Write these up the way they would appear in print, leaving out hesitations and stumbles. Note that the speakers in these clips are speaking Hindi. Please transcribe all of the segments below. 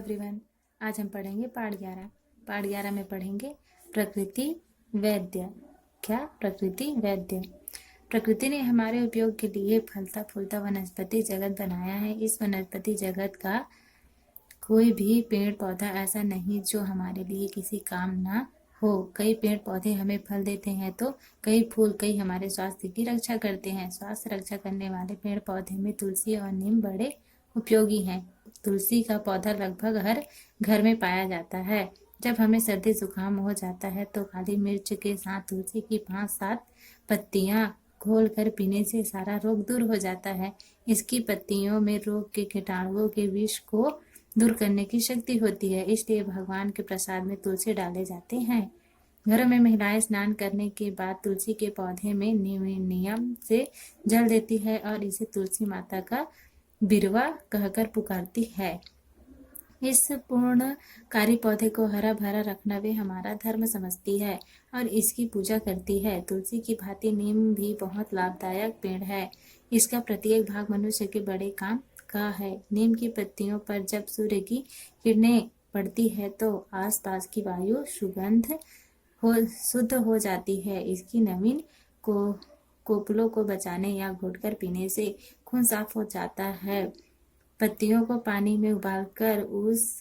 एवरीवन, आज हम पढ़ेंगे पाठ 11। पाठ 11 में पढ़ेंगे प्रकृति वैद्य। क्या? प्रकृति वैद्य। प्रकृति ने हमारे उपयोग के लिए फलता फूलता वनस्पति जगत बनाया है। इस वनस्पति जगत का कोई भी पेड़ पौधा ऐसा नहीं जो हमारे लिए किसी काम ना हो। कई पेड़ पौधे हमें फल देते हैं तो कई फूल, कई हमारे स्वास्थ्य की रक्षा करते हैं। स्वास्थ्य रक्षा करने वाले पेड़ पौधे में तुलसी और नीम बड़े उपयोगी हैं। तुलसी का पौधा लगभग हर घर में पाया जाता है। जब हमें सर्दी जुकाम हो जाता है तो काली मिर्च के साथ तुलसी की 5-7 पत्तियां घोल कर पीने से सारा रोग दूर हो जाता है। इसकी पत्तियों में रोग के कीटाणुओं के विष को दूर करने की शक्ति होती है, इसलिए भगवान के प्रसाद में तुलसी डाले जाते हैं। घरों में महिलाएं स्नान करने के बाद तुलसी के पौधे में नियम से जल देती है और इसे तुलसी माता का बिरवा कहकर पुकारती है। इस पूर्णकारी पौधे को हरा भरा रखना वे हमारा धर्म समझती है और इसकी पूजा करती है। तुलसी की भांति नीम भी बहुत लाभदायक पेड़ है। इसका प्रत्येक भाग मनुष्य के बड़े काम का है। नीम की पत्तियों पर जब सूर्य की किरणें पड़ती है तो आसपास की वायु शुद्ध हो जाती है। इसकी नवीन कोपलों को बचाने या घोटकर पीने से खून साफ हो जाता है। पत्तियों को पानी में उबालकर उस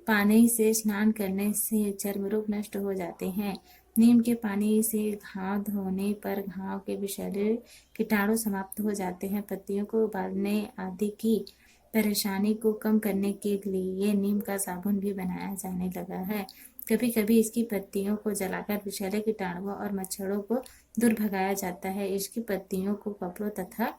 पानी से स्नान करने से चर्म रोग नष्ट हो जाते हैं। नीम के पानी से घाव धोने पर घाव के विषैले कीटाणु समाप्त हो जाते हैं। पत्तियों को उबालने आदि की परेशानी को कम करने के लिए नीम का साबुन भी बनाया जाने लगा है। कभी कभी इसकी पत्तियों को जलाकर विषैले कीटाणुओं और मच्छरों को दूर भगाया जाता है। इसकी पत्तियों को कपड़ों तथा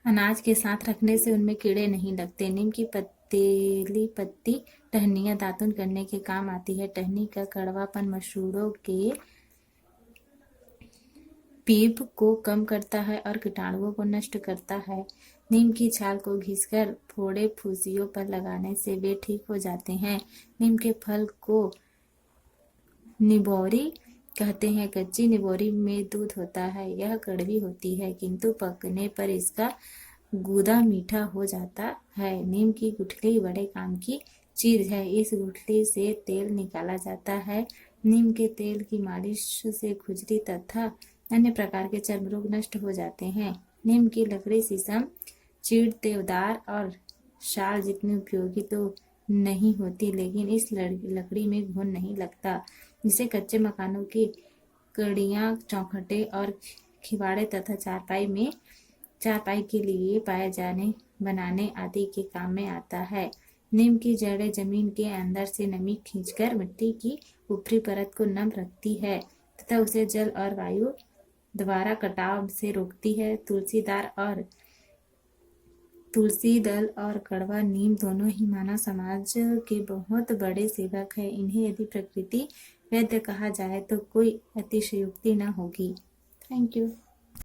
अनाज के साथ रखने से उनमें कीड़े नहीं लगते। नीम की पतीली पत्ती टहनियाँ दातुन करने के काम आती है। टहनी का कड़वापन मसूड़ों के पीप को कम करता है और कीटाणुओं को नष्ट करता है। नीम की छाल को घिसकर फोड़े फुंसियों पर लगाने से वे ठीक हो जाते हैं। नीम के फल को निबोरी कहते हैं। कच्ची निबोरी में दूध होता है। यह कड़वी होती है किंतु पकने पर इसका गूदा मीठा हो जाता है। नीम की गुठली बड़े काम की चीज है। इस गुठली से तेल निकाला जाता है। नीम के तेल की मालिश से खुजली तथा अन्य प्रकार के चर्म रोग नष्ट हो जाते हैं। नीम की लकड़ी शीशम, चीड़, देवदार और शाल जितनी उपयोगी तो नहीं होती, लेकिन इस लकड़ी में घुन नहीं लगता, जिसे कच्चे मकानों की कड़ियाँ, चौखटे और खिवाड़े तथा चारपाई के लिए पाए जाने बनाने आदि के काम में आता है। नीम की जड़ें जमीन के अंदर से नमी खींचकर मिट्टी की ऊपरी परत को नम रखती है तथा उसे जल और वायु द्वारा कटाव से रोकती है। तुलसी दल और कड़वा नीम दोनों ही मानव समाज के बहुत बड़े सेवक है। इन्हें यदि प्रकृति वैद्य कहा जाए तो कोई अतिशयोक्ति न होगी। Thank you.